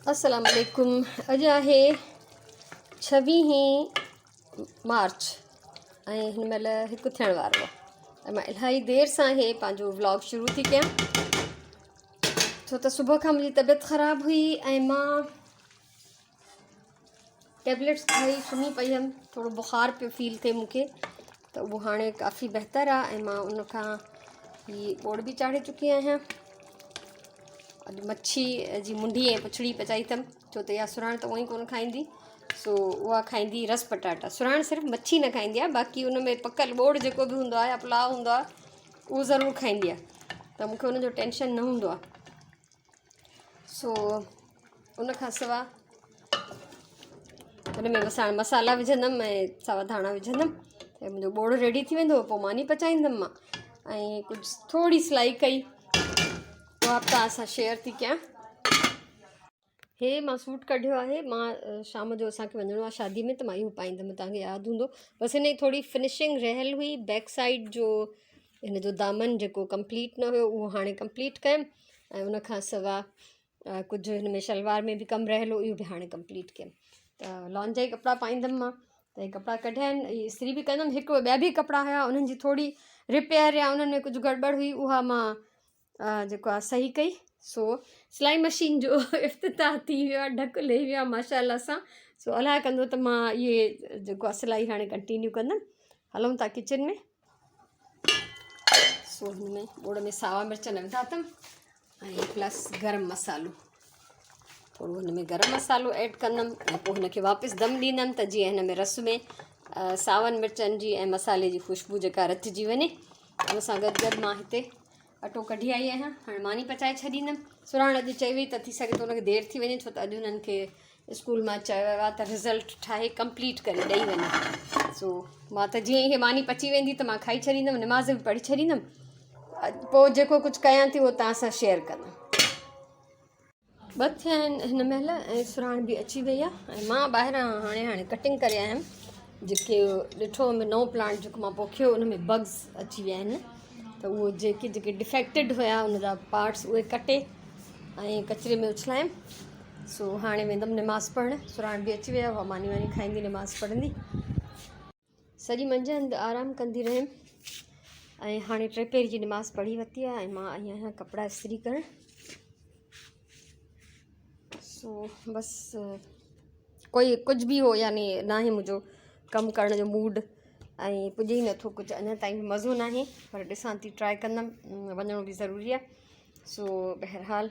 अस्सलाम वालेकुम। अॼु आहे 26 मार्च ऐं हिन महिल हिकु थियण वारो आहे ऐं मां इलाही देरि सां इहे पंहिंजो व्लॉग शुरू थी कयां छो त सुबुह खां मुंहिंजी तबियत ख़राबु हुई ऐं मां टेबलेट्स खाई सुम्ही पई हुअमि। थोरो बुख़ार पियो फील थिए मूंखे त उहो हाणे काफ़ी बहितरु आहे ऐं मां उनखां ही ॿोड़ बि चाढ़े चुकी आहियां। अॼु मच्छी जी मुंडी ऐं पुछड़ी पचाई अथमि छो त इहा सुराण त उअं ई कोन खाईंदी, सो उहा खाईंदी रस पटाटा। सुराण सिर्फ़ु मच्छी न खाईंदी आहे, बाक़ी उन में पकल ॿोड़ जेको बि हूंदो आहे या पुलाव हूंदो आहे उहो ज़रूरु खाईंदी आहे, त मूंखे उनजो टेंशन न हूंदो आहे। सो उनखां सवाइ हुन में असां मसाला विझंदमि ऐं सावा धाणा विझंदमि ऐं मुंहिंजो ॿोड़ रेडी थी वेंदो, पोइ मानी पचाईंदमि मां ऐं कुझु थोरी सिलाई कई उहा बि तव्हां सां शेयर थी कयां। हे मां सूट कढियो आहे, मां शाम जो असांखे वञिणो आहे शादी में त मां इहो पाईंदमि, तव्हांखे यादि हूंदो। बसि हिन जी थोरी फिनिशिंग रहियल हुई, बैक साइड जो हिन जो दामन जेको कंप्लीट न हुयो उहो हाणे कंप्लीट कयमि ऐं उनखां सवाइ कुझु हिन में शलवार में बि कमु रहियल हो, इहो बि हाणे कंप्लीट कयमि। त लॉन जा ई कपिड़ा पाईंदमि मां, त इहे कपिड़ा कढिया आहिनि, इहे इस्त्री बि कंदमि। हिकु ॿिया बि कपिड़ा हुया, उन्हनि जी थोरी रिपेयर या उन्हनि में कुझु गड़बड़ हुई, उहा मां जेको आहे सही कई। सो सिलाई मशीन जो इफ़्तिताह थी वियो आहे, ढक लही वियो आहे माशाअल्लाह सां। सो अलाए कंदो त मां इहे जेको आहे सिलाई हाणे कंटिन्यू कंदमि। हलूं था किचन में। सो हिन में ॿोड़ में सावा मिर्च न विधा अथमि ऐं प्लस गरम मसालो, थोरो हिन में गरम मसालो ऐड कंदमि ऐं पोइ हिनखे वापसि दम ॾींदमि त जीअं हिन में रस में सावनि मिर्चनि जी ऐं मसाले जी ख़ुशबू जेका रचिजी वञे। उन सां गॾु गॾु मां हिते अटो कढी आई आहियां, हाणे मानी पचाए छॾींदमि। सुराण अॼु चई वई त थी सघे थो हुनखे देरि थी वञे छो त अॼु हुननि खे स्कूल मां चयो वियो आहे त रिज़ल्ट ठाहे कंप्लीट करे ॾेई वञे। सो मां त जीअं ई इहे मानी पची वेंदी त मां खाई छॾींदमि, निमाज़ बि पढ़ी छॾींदमि, पोइ जेको कुझु कयां थी उहो तव्हां सां शेयर कंदमि। ॿ थिया आहिनि हिन महिल ऐं सुराण बि अची वई आहे ऐं मां ॿाहिरां हाणे कटिंग करे आयमि। जेके ॾिठो में नओं प्लांट जेको मां पोखियो उन में बग्स अची विया आहिनि, त उहो जेके डिफेक्टेड हुया उनजा पार्ट्स उहे कटे ऐं कचिरे में उछलायमि। सो हाणे वेंदमि निमाज़ पढ़णु। सुराण बि अची विया, उहा मानी वानी खाईंदी, निमाज़ पढ़ंदी। सॼी मंझंदि आरामु कंदी रहियमि ऐं हाणे 3 पेरी जी निमाज़ पढ़ी वरिती आहे ऐं मां आई आहियां कपिड़ा इस्त्री करणु। सो बसि कोई कुझु बि हो, यानी ना ई मुंहिंजो कमु करण जो मूड ऐं पुॼे ई नथो कुझु, अञा ताईं मज़ो न आहे, पर ॾिसां थी, ट्राए कंदमि, वञिणो बि ज़रूरी आहे। सो बहरहाल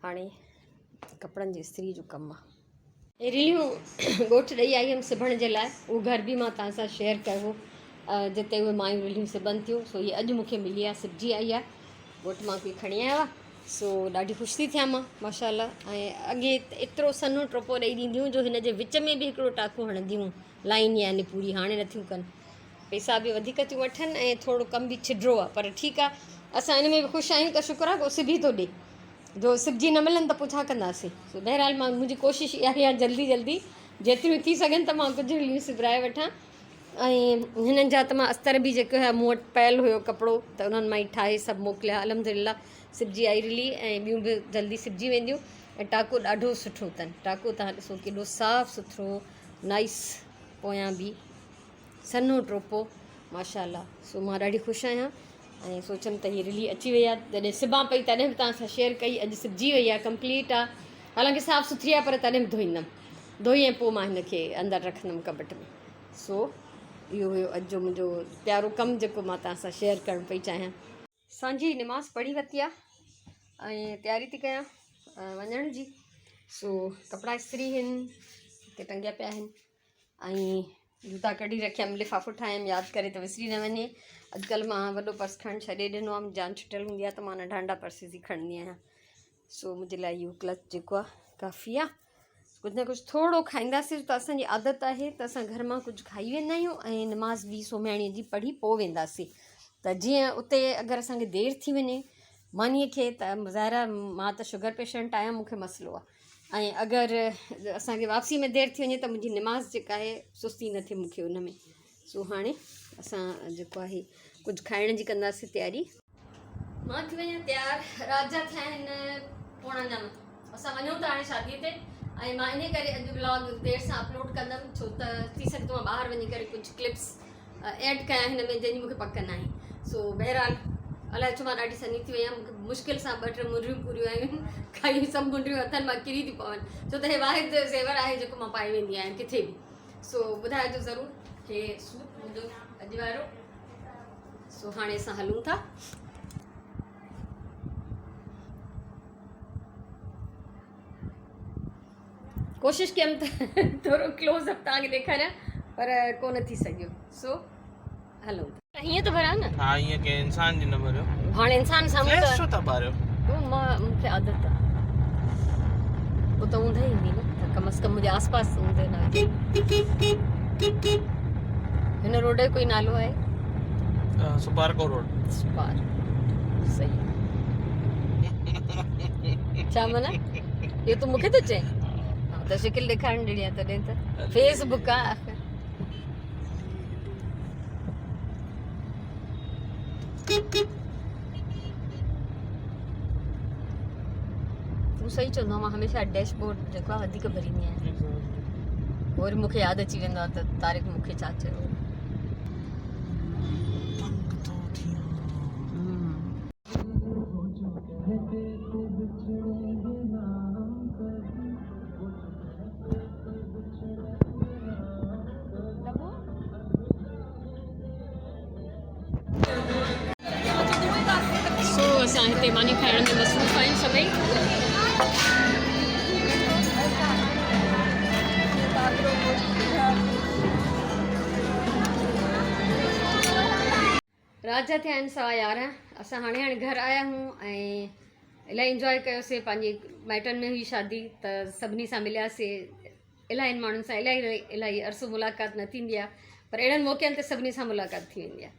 हाणे कपिड़नि जी इस्त्री जो कमु आहे। ऐं रिलियूं ॻोठु ॾेई आई हुअमि सिबण जे लाइ, उहो घर बि मां तव्हां सां शेयर कयो हो, जिते उहे मायूं रिलियूं सिबनि थियूं। सो हीअ अॼु मूंखे मिली आहे, सिबजी आई आहे, ॻोठु मां कोई खणी आयो आहे। सो ॾाढी ख़ुशि थी थियां मां माशाअल्लाह। ऐं अॻे एतिरो सन्हो टोपो ॾेई ॾींदियूं जो हिन जे विच में बि हिकिड़ो टाको हणंदियूं, लाइन यानी पूरी, हाणे नथियूं कनि। पैसा बि वधीक थियूं वठनि ऐं थोरो कमु बि छिॾिरो आहे, पर ठीकु आहे, असां इन में बि ख़ुशि आहियूं त शुक्र आहे को सिबी थो ॾिए, जो सिबजी न मिलनि त पोइ छा कंदासीं। सो बहरहाल मुंहिंजी कोशिशि इहा आहे जल्दी जल्दी जेतिरियूं थी सघनि त मां कुझु रिलियूं सिबराए वठां। ऐं हिननि जा त मां अस्तर बि जेको आहे मूं वटि पयल हुयो कपिड़ो, त उन्हनि मां ई ठाहे सभु मोकिलिया, अलहमदिल्ला सिबजी आई रिली ऐं ॿियूं बि जल्दी सिबजी वेंदियूं। ऐं टाको ॾाढो सुठो अथनि, टाको तव्हां ॾिसो केॾो साफ़ु सुथिरो नाइस, पोयां बि सन्हो टोपो माशाअल्लाह। सो मां ॾाढी ख़ुशि आहियां ऐं सोचियमि त हीअ रिली अची वई आहे, जॾहिं सिबां पई तॾहिं बि तव्हां सां शेयर कई। अॼु सिबजी वई आहे, कंप्लीट आहे, हालांकि साफ़ु सुथिरी आहे, पर तॾहिं बि धोईंदमि, धोई ऐं पोइ मां हिनखे अंदरि रखंदमि कबट में। सो इहो हुयो अॼु जो मुंहिंजो प्यारो कमु जेको मां तव्हां सां शेयर करणु पई चाहियां। असांजी निमाज़ पढ़ी वरिती आहे ऐं तयारी थी कयां वञण जी। सो कपिड़ा इस्त्री आहिनि, हिते टंगिया पिया आहिनि ऐं जूता कढी रखियमि, लिफ़ाफ़ो ठाहियमि यादि करे त विसरी न वञे। अॼुकल्ह मां वॾो पर्स खणणु छॾे ॾिनो आहे, जान छुटियल हूंदी आहे त मां नंढा नंढा पर्सिस ई खणंदी आहियां। सो मुंहिंजे लाइ इहो क्लच जेको आहे काफ़ी आहे। कुझु न कुझु थोरो खाईंदासीं त असांजी आदत आहे त असां घर मां कुझु खाई वेंदा आहियूं ऐं निमाज़ बि सोम्याणीअ जी पढ़ी पोइ वेंदासीं, त जीअं उते अगरि असांखे देरि थी वञे मानीअ खे, त ज़ाहिर आहे मां त शुगर पेशेंट आहियां, मूंखे मसइलो आहे। ऐं अगरि असांखे वापसी में देरि थी वञे त मुंहिंजी निमाज़ जेका आहे सुस्ती न थिए मूंखे उन में। सो हाणे असां जेको आहे कुझु खाइण जी कंदासीं तयारी। मां थी वञा तयारु, रात जा थिया आहिनि 8:45, असां वञूं था हाणे शादीअ ते ऐं मां इन करे अॼु ब्लॉग देरि सां अपलोड कंदमि छो त थी सघे थो मां ॿाहिरि वञी करे कुझु क्लिप्स ऐड कयां हिन में जंहिंजी मूंखे पक न आहे। सो बहरहाल अलाए छो मां ॾाढी सनी थी वई आहियां, मूंखे मुश्किल सां 2-3 मुंडियूं पूरियूं आहियूं काई सभु मुंडियूं हथनि मां किरी थी पवनि छो त हे वाहिद ज़ेवर आहे जेको मां पाए वेंदी आहियां किथे बि। सो ॿुधाइजो ज़रूरु हे सूट मुंहिंजो अॼु वारो। सो हाणे असां हलूं था। कोशिशि कयमि त थोरो क्लोज़अप तव्हांखे ॾेखारियां पर कोन थी सघियो। सो हलो हीअं त भरियां न। हाँ ये के इंसान जी न भरियो हाणे इंसान साम्हूं फ्लैश त छो था भरियो? मां मूंखे आदत आहे उहो त ऊंधा ई ईंदी न त कम से कम मुंहिंजे आसपास ऊंधे न हुजे। हिन रोड जो कोई नालो आहे सुपारको रोड। सुपार सही छा माना इहो तूं मूंखे थो चए त शिकिल ॾेखारण ॾिनी आहे तॾहिं त फेसबुक आहे। तूं सही चवंदो आहे, मां हमेशह डैशबोर्ड जेको आहे वधीक भरींदी आहियां वरी मूंखे यादि अची वेंदो आहे त तारिक मूंखे छा चयो। सो असां हिते मानी खाइण में मसरूफ़ आहियूं सभई। रात जा थिया आहिनि 11:15। असां हाणे घर आया आहियूं ऐं इलाही इंजॉय कयोसीं। पंहिंजी माइटनि में हुई शादी त सभिनी सां मिलियासीं, इलाही माण्हुनि सां इलाही अरसो मुलाक़ात न थींदी आहे पर अहिड़नि मौक़नि ते सभिनी सां मुलाक़ात थी वेंदी आहे।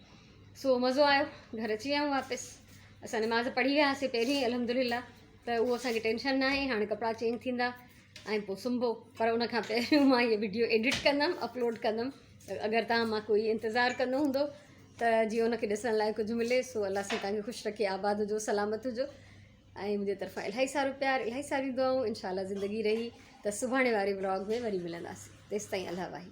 सो मज़ो आयो, घर अची विया आहियूं वापसि। असां नमाज़ पढ़ी वियासीं पहिरीं अल्हम्दुलिल्लाह त उहो असांखे टेंशन न आहे। हाणे कपिड़ा चेंज थींदा ऐं पोइ सुम्हो, पर उन खां पहिरियों मां इहे वीडियो एडिट कंदमि अपलोड कंदमि। अगरि तव्हां मां कोई इंतज़ारु कंदो हूंदो त जीअं उनखे ॾिसण लाइ कुझु मिले। सो अलाह सां तव्हांखे ख़ुशि रखे, आबाद हुजो, सलामत हुजो ऐं मुंहिंजे तरफ़ां इलाही सारो प्यार, इलाही सारी दुआऊं। इंशाल्लाह ज़िंदगी रही त सुभाणे वारे व्लॉग में वरी मिलंदासीं। तेसिताईं अल्लाह वाही।